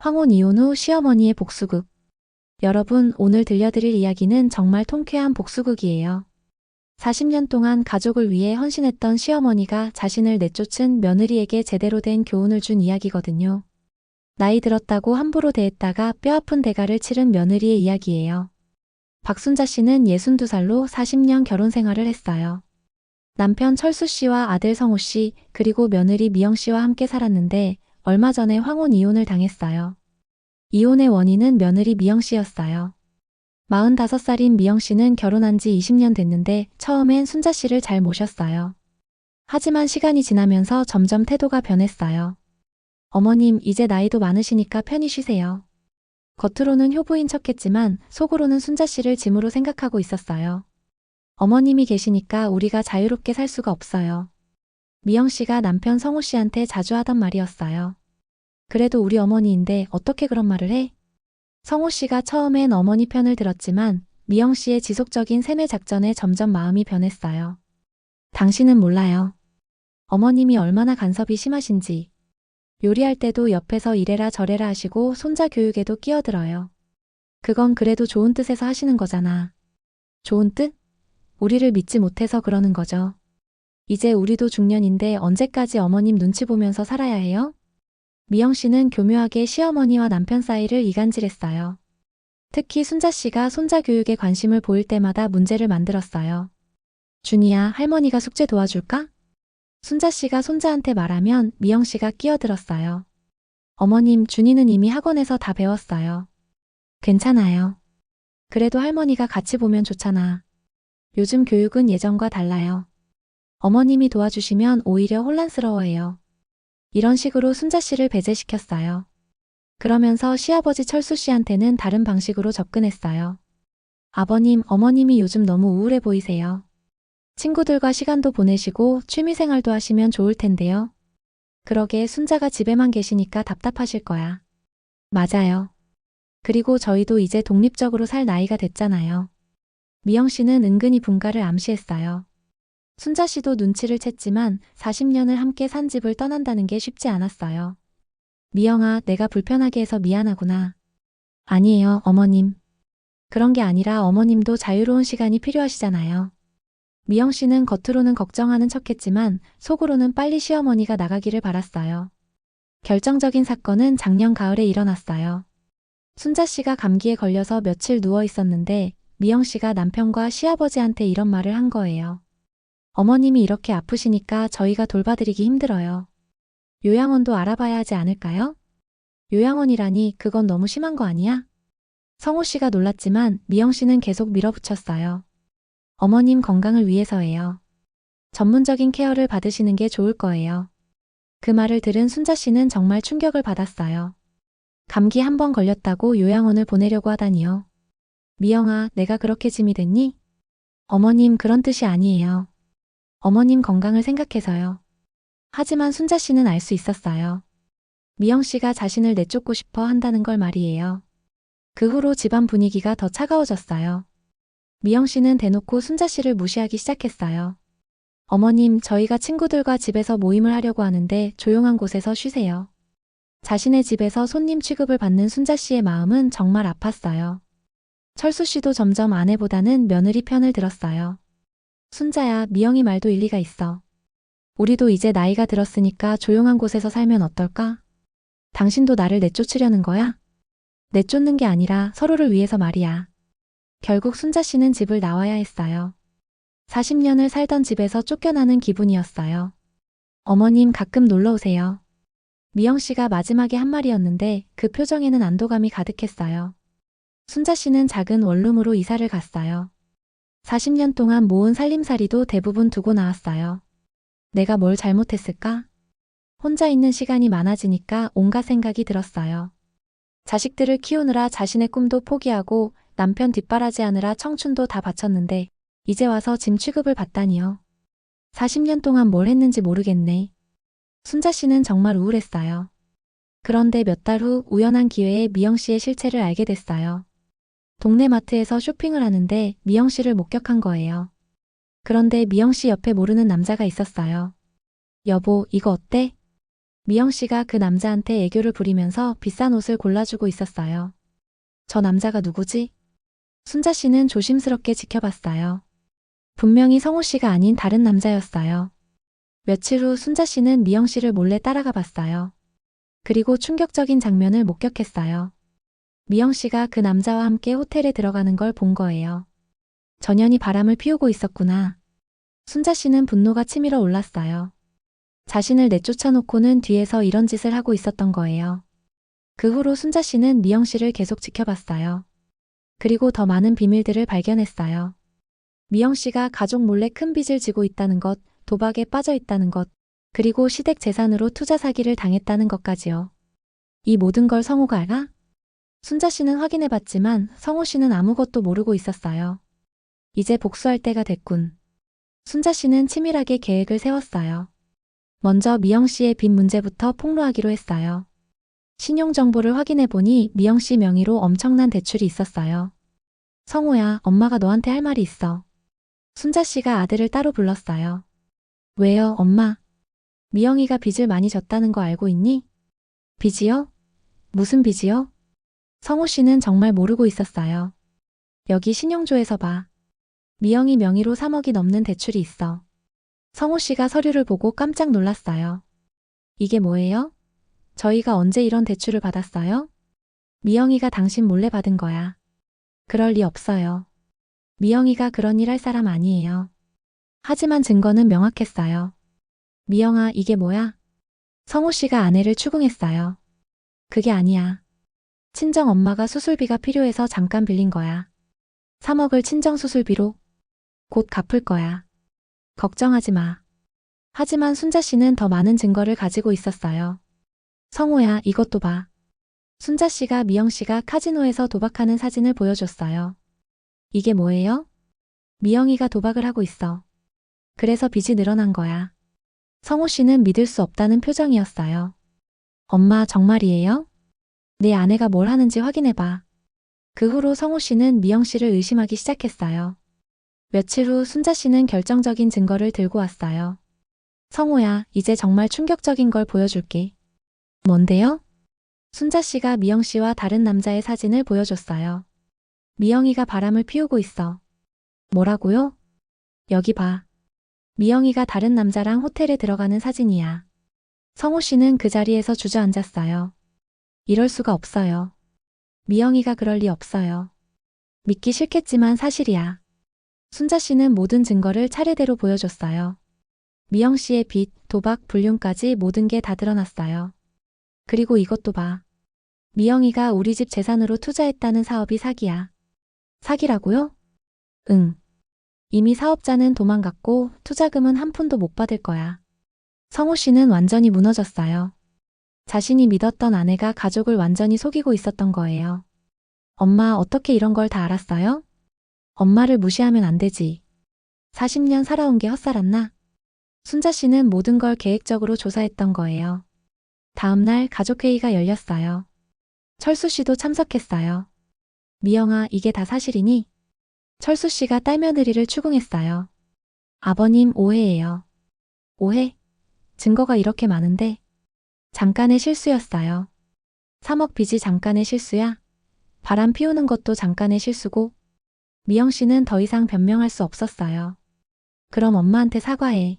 황혼 이혼 후 시어머니의 복수극. 여러분, 오늘 들려드릴 이야기는 정말 통쾌한 복수극이에요. 40년 동안 가족을 위해 헌신했던 시어머니가 자신을 내쫓은 며느리에게 제대로 된 교훈을 준 이야기거든요. 나이 들었다고 함부로 대했다가 뼈아픈 대가를 치른 며느리의 이야기예요. 박순자 씨는 62살로 40년 결혼 생활을 했어요. 남편 철수 씨와 아들 성호 씨, 그리고 며느리 미영 씨와 함께 살았는데 얼마 전에 황혼 이혼을 당했어요. 이혼의 원인은 며느리 미영 씨였어요. 45살인 미영 씨는 결혼한 지 20년 됐는데 처음엔 순자 씨를 잘 모셨어요. 하지만 시간이 지나면서 점점 태도가 변했어요. 어머님, 이제 나이도 많으시니까 편히 쉬세요. 겉으로는 효부인 척했지만 속으로는 순자 씨를 짐으로 생각하고 있었어요. 어머님이 계시니까 우리가 자유롭게 살 수가 없어요. 미영 씨가 남편 성호 씨한테 자주 하던 말이었어요. 그래도 우리 어머니인데 어떻게 그런 말을 해? 성호 씨가 처음엔 어머니 편을 들었지만 미영 씨의 지속적인 세뇌 작전에 점점 마음이 변했어요. 당신은 몰라요. 어머님이 얼마나 간섭이 심하신지. 요리할 때도 옆에서 이래라 저래라 하시고 손자 교육에도 끼어들어요. 그건 그래도 좋은 뜻에서 하시는 거잖아. 좋은 뜻? 우리를 믿지 못해서 그러는 거죠. 이제 우리도 중년인데 언제까지 어머님 눈치 보면서 살아야 해요? 미영 씨는 교묘하게 시어머니와 남편 사이를 이간질했어요. 특히 순자 씨가 손자 교육에 관심을 보일 때마다 문제를 만들었어요. 준이야, 할머니가 숙제 도와줄까? 순자 씨가 손자한테 말하면 미영 씨가 끼어들었어요. 어머님, 준이는 이미 학원에서 다 배웠어요. 괜찮아요. 그래도 할머니가 같이 보면 좋잖아. 요즘 교육은 예전과 달라요. 어머님이 도와주시면 오히려 혼란스러워해요. 이런 식으로 순자 씨를 배제시켰어요. 그러면서 시아버지 철수 씨한테는 다른 방식으로 접근했어요. 아버님, 어머님이 요즘 너무 우울해 보이세요. 친구들과 시간도 보내시고 취미생활도 하시면 좋을 텐데요. 그러게 순자가 집에만 계시니까 답답하실 거야. 맞아요. 그리고 저희도 이제 독립적으로 살 나이가 됐잖아요. 미영 씨는 은근히 분가를 암시했어요. 순자 씨도 눈치를 챘지만 40년을 함께 산 집을 떠난다는 게 쉽지 않았어요. 미영아, 내가 불편하게 해서 미안하구나. 아니에요, 어머님. 그런 게 아니라 어머님도 자유로운 시간이 필요하시잖아요. 미영 씨는 겉으로는 걱정하는 척했지만 속으로는 빨리 시어머니가 나가기를 바랐어요. 결정적인 사건은 작년 가을에 일어났어요. 순자 씨가 감기에 걸려서 며칠 누워 있었는데 미영 씨가 남편과 시아버지한테 이런 말을 한 거예요. 어머님이 이렇게 아프시니까 저희가 돌봐드리기 힘들어요. 요양원도 알아봐야 하지 않을까요? 요양원이라니 그건 너무 심한 거 아니야? 성호 씨가 놀랐지만 미영 씨는 계속 밀어붙였어요. 어머님 건강을 위해서예요. 전문적인 케어를 받으시는 게 좋을 거예요. 그 말을 들은 순자 씨는 정말 충격을 받았어요. 감기 한 번 걸렸다고 요양원을 보내려고 하다니요. 미영아, 내가 그렇게 짐이 됐니? 어머님, 그런 뜻이 아니에요. 어머님 건강을 생각해서요. 하지만 순자 씨는 알 수 있었어요. 미영 씨가 자신을 내쫓고 싶어 한다는 걸 말이에요. 그 후로 집안 분위기가 더 차가워졌어요. 미영 씨는 대놓고 순자 씨를 무시하기 시작했어요. 어머님, 저희가 친구들과 집에서 모임을 하려고 하는데 조용한 곳에서 쉬세요. 자신의 집에서 손님 취급을 받는 순자 씨의 마음은 정말 아팠어요. 철수 씨도 점점 아내보다는 며느리 편을 들었어요. 순자야, 미영이 말도 일리가 있어. 우리도 이제 나이가 들었으니까 조용한 곳에서 살면 어떨까? 당신도 나를 내쫓으려는 거야? 내쫓는 게 아니라 서로를 위해서 말이야. 결국 순자 씨는 집을 나와야 했어요. 40년을 살던 집에서 쫓겨나는 기분이었어요. 어머님, 가끔 놀러 오세요. 미영 씨가 마지막에 한 말이었는데 그 표정에는 안도감이 가득했어요. 순자 씨는 작은 원룸으로 이사를 갔어요. 40년 동안 모은 살림살이도 대부분 두고 나왔어요. 내가 뭘 잘못했을까? 혼자 있는 시간이 많아지니까 온갖 생각이 들었어요. 자식들을 키우느라 자신의 꿈도 포기하고 남편 뒷바라지하느라 청춘도 다 바쳤는데 이제 와서 짐 취급을 받다니요. 40년 동안 뭘 했는지 모르겠네. 순자 씨는 정말 우울했어요. 그런데 몇 달 후 우연한 기회에 미영 씨의 실체를 알게 됐어요. 동네 마트에서 쇼핑을 하는데 미영 씨를 목격한 거예요. 그런데 미영 씨 옆에 모르는 남자가 있었어요. 여보, 이거 어때? 미영 씨가 그 남자한테 애교를 부리면서 비싼 옷을 골라주고 있었어요. 저 남자가 누구지? 순자 씨는 조심스럽게 지켜봤어요. 분명히 성호 씨가 아닌 다른 남자였어요. 며칠 후 순자 씨는 미영 씨를 몰래 따라가 봤어요. 그리고 충격적인 장면을 목격했어요. 미영 씨가 그 남자와 함께 호텔에 들어가는 걸 본 거예요. 전현이 바람을 피우고 있었구나. 순자 씨는 분노가 치밀어 올랐어요. 자신을 내쫓아놓고는 뒤에서 이런 짓을 하고 있었던 거예요. 그 후로 순자 씨는 미영 씨를 계속 지켜봤어요. 그리고 더 많은 비밀들을 발견했어요. 미영 씨가 가족 몰래 큰 빚을 지고 있다는 것, 도박에 빠져 있다는 것, 그리고 시댁 재산으로 투자 사기를 당했다는 것까지요. 이 모든 걸 성호가 알아? 순자 씨는 확인해봤지만 성호 씨는 아무것도 모르고 있었어요. 이제 복수할 때가 됐군. 순자 씨는 치밀하게 계획을 세웠어요. 먼저 미영 씨의 빚 문제부터 폭로하기로 했어요. 신용정보를 확인해보니 미영 씨 명의로 엄청난 대출이 있었어요. 성호야, 엄마가 너한테 할 말이 있어. 순자 씨가 아들을 따로 불렀어요. 왜요, 엄마? 미영이가 빚을 많이 졌다는 거 알고 있니? 빚이요? 무슨 빚이요? 성호 씨는 정말 모르고 있었어요. 여기 신용조에서 봐. 미영이 명의로 3억이 넘는 대출이 있어. 성호 씨가 서류를 보고 깜짝 놀랐어요. 이게 뭐예요? 저희가 언제 이런 대출을 받았어요? 미영이가 당신 몰래 받은 거야. 그럴 리 없어요. 미영이가 그런 일 할 사람 아니에요. 하지만 증거는 명확했어요. 미영아, 이게 뭐야? 성호 씨가 아내를 추궁했어요. 그게 아니야. 친정 엄마가 수술비가 필요해서 잠깐 빌린 거야. 3억을 친정 수술비로 곧 갚을 거야. 걱정하지 마. 하지만 순자 씨는 더 많은 증거를 가지고 있었어요. 성호야, 이것도 봐. 순자 씨가 미영 씨가 카지노에서 도박하는 사진을 보여줬어요. 이게 뭐예요? 미영이가 도박을 하고 있어. 그래서 빚이 늘어난 거야. 성호 씨는 믿을 수 없다는 표정이었어요. 엄마, 정말이에요? 내 아내가 뭘 하는지 확인해봐. 그 후로 성호 씨는 미영 씨를 의심하기 시작했어요. 며칠 후 순자 씨는 결정적인 증거를 들고 왔어요. 성호야, 이제 정말 충격적인 걸 보여줄게. 뭔데요? 순자 씨가 미영 씨와 다른 남자의 사진을 보여줬어요. 미영이가 바람을 피우고 있어. 뭐라고요? 여기 봐. 미영이가 다른 남자랑 호텔에 들어가는 사진이야. 성호 씨는 그 자리에서 주저앉았어요. 이럴 수가 없어요. 미영이가 그럴 리 없어요. 믿기 싫겠지만 사실이야. 순자 씨는 모든 증거를 차례대로 보여줬어요. 미영 씨의 빚, 도박, 불륜까지 모든 게 다 드러났어요. 그리고 이것도 봐. 미영이가 우리 집 재산으로 투자했다는 사업이 사기야. 사기라고요? 응. 이미 사업자는 도망갔고 투자금은 한 푼도 못 받을 거야. 성호 씨는 완전히 무너졌어요. 자신이 믿었던 아내가 가족을 완전히 속이고 있었던 거예요. 엄마, 어떻게 이런 걸 다 알았어요? 엄마를 무시하면 안 되지. 40년 살아온 게 헛살았나? 순자 씨는 모든 걸 계획적으로 조사했던 거예요. 다음 날 가족회의가 열렸어요. 철수 씨도 참석했어요. 미영아, 이게 다 사실이니? 철수 씨가 딸며느리를 추궁했어요. 아버님, 오해예요. 오해? 증거가 이렇게 많은데. 잠깐의 실수였어요. 3억 빚이 잠깐의 실수야? 바람 피우는 것도 잠깐의 실수고. 미영 씨는 더 이상 변명할 수 없었어요. 그럼 엄마한테 사과해.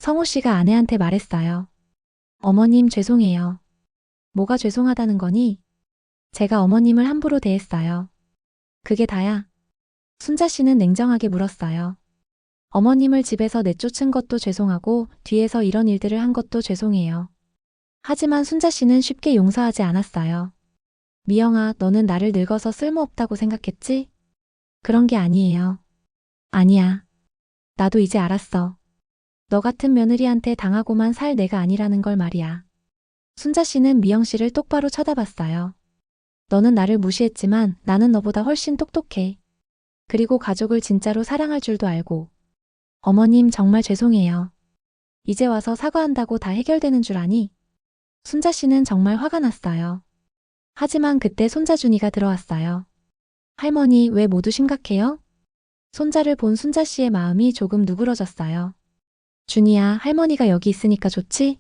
성호 씨가 아내한테 말했어요. 어머님, 죄송해요. 뭐가 죄송하다는 거니? 제가 어머님을 함부로 대했어요. 그게 다야? 순자 씨는 냉정하게 물었어요. 어머님을 집에서 내쫓은 것도 죄송하고 뒤에서 이런 일들을 한 것도 죄송해요. 하지만 순자 씨는 쉽게 용서하지 않았어요. 미영아, 너는 나를 늙어서 쓸모없다고 생각했지? 그런 게 아니에요. 아니야. 나도 이제 알았어. 너 같은 며느리한테 당하고만 살 내가 아니라는 걸 말이야. 순자 씨는 미영 씨를 똑바로 쳐다봤어요. 너는 나를 무시했지만 나는 너보다 훨씬 똑똑해. 그리고 가족을 진짜로 사랑할 줄도 알고. 어머님, 정말 죄송해요. 이제 와서 사과한다고 다 해결되는 줄 아니? 순자 씨는 정말 화가 났어요. 하지만 그때 손자 준이가 들어왔어요. 할머니, 왜 모두 심각해요? 손자를 본 순자 씨의 마음이 조금 누그러졌어요. 준이야, 할머니가 여기 있으니까 좋지?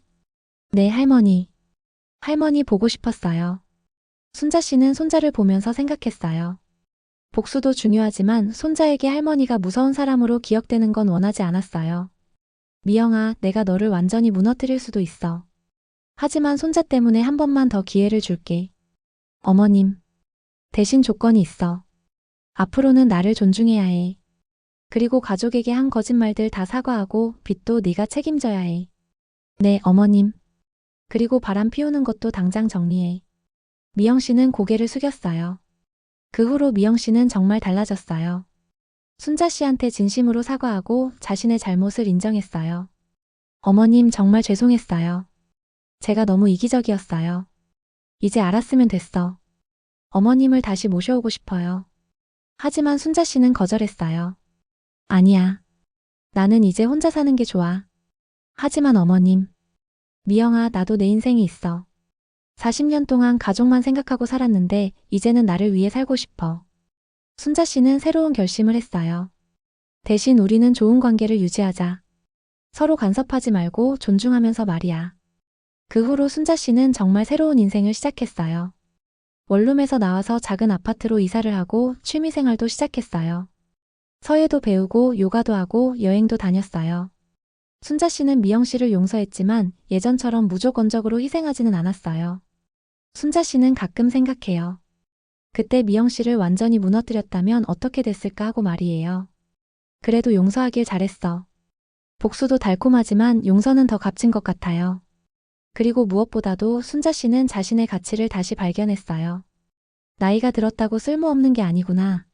네, 할머니. 할머니 보고 싶었어요. 순자 씨는 손자를 보면서 생각했어요. 복수도 중요하지만 손자에게 할머니가 무서운 사람으로 기억되는 건 원하지 않았어요. 미영아, 내가 너를 완전히 무너뜨릴 수도 있어. 하지만 손자 때문에 한 번만 더 기회를 줄게. 어머님. 대신 조건이 있어. 앞으로는 나를 존중해야 해. 그리고 가족에게 한 거짓말들 다 사과하고 빚도 네가 책임져야 해. 네, 어머님. 그리고 바람 피우는 것도 당장 정리해. 미영 씨는 고개를 숙였어요. 그 후로 미영 씨는 정말 달라졌어요. 순자 씨한테 진심으로 사과하고 자신의 잘못을 인정했어요. 어머님 정말 죄송했어요. 제가 너무 이기적이었어요. 이제 알았으면 됐어. 어머님을 다시 모셔오고 싶어요. 하지만 순자 씨는 거절했어요. 아니야. 나는 이제 혼자 사는 게 좋아. 하지만 어머님. 미영아, 나도 내 인생이 있어. 40년 동안 가족만 생각하고 살았는데 이제는 나를 위해 살고 싶어. 순자 씨는 새로운 결심을 했어요. 대신 우리는 좋은 관계를 유지하자. 서로 간섭하지 말고 존중하면서 말이야. 그 후로 순자 씨는 정말 새로운 인생을 시작했어요. 원룸에서 나와서 작은 아파트로 이사를 하고 취미생활도 시작했어요. 서예도 배우고 요가도 하고 여행도 다녔어요. 순자 씨는 미영 씨를 용서했지만 예전처럼 무조건적으로 희생하지는 않았어요. 순자 씨는 가끔 생각해요. 그때 미영 씨를 완전히 무너뜨렸다면 어떻게 됐을까 하고 말이에요. 그래도 용서하길 잘했어. 복수도 달콤하지만 용서는 더 값진 것 같아요. 그리고 무엇보다도 순자 씨는 자신의 가치를 다시 발견했어요. 나이가 들었다고 쓸모없는 게 아니구나.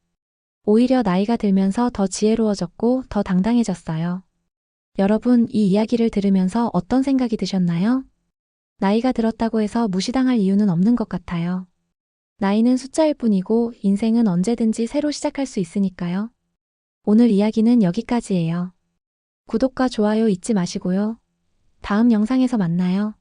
오히려 나이가 들면서 더 지혜로워졌고 더 당당해졌어요. 여러분, 이 이야기를 들으면서 어떤 생각이 드셨나요? 나이가 들었다고 해서 무시당할 이유는 없는 것 같아요. 나이는 숫자일 뿐이고 인생은 언제든지 새로 시작할 수 있으니까요. 오늘 이야기는 여기까지예요. 구독과 좋아요 잊지 마시고요. 다음 영상에서 만나요.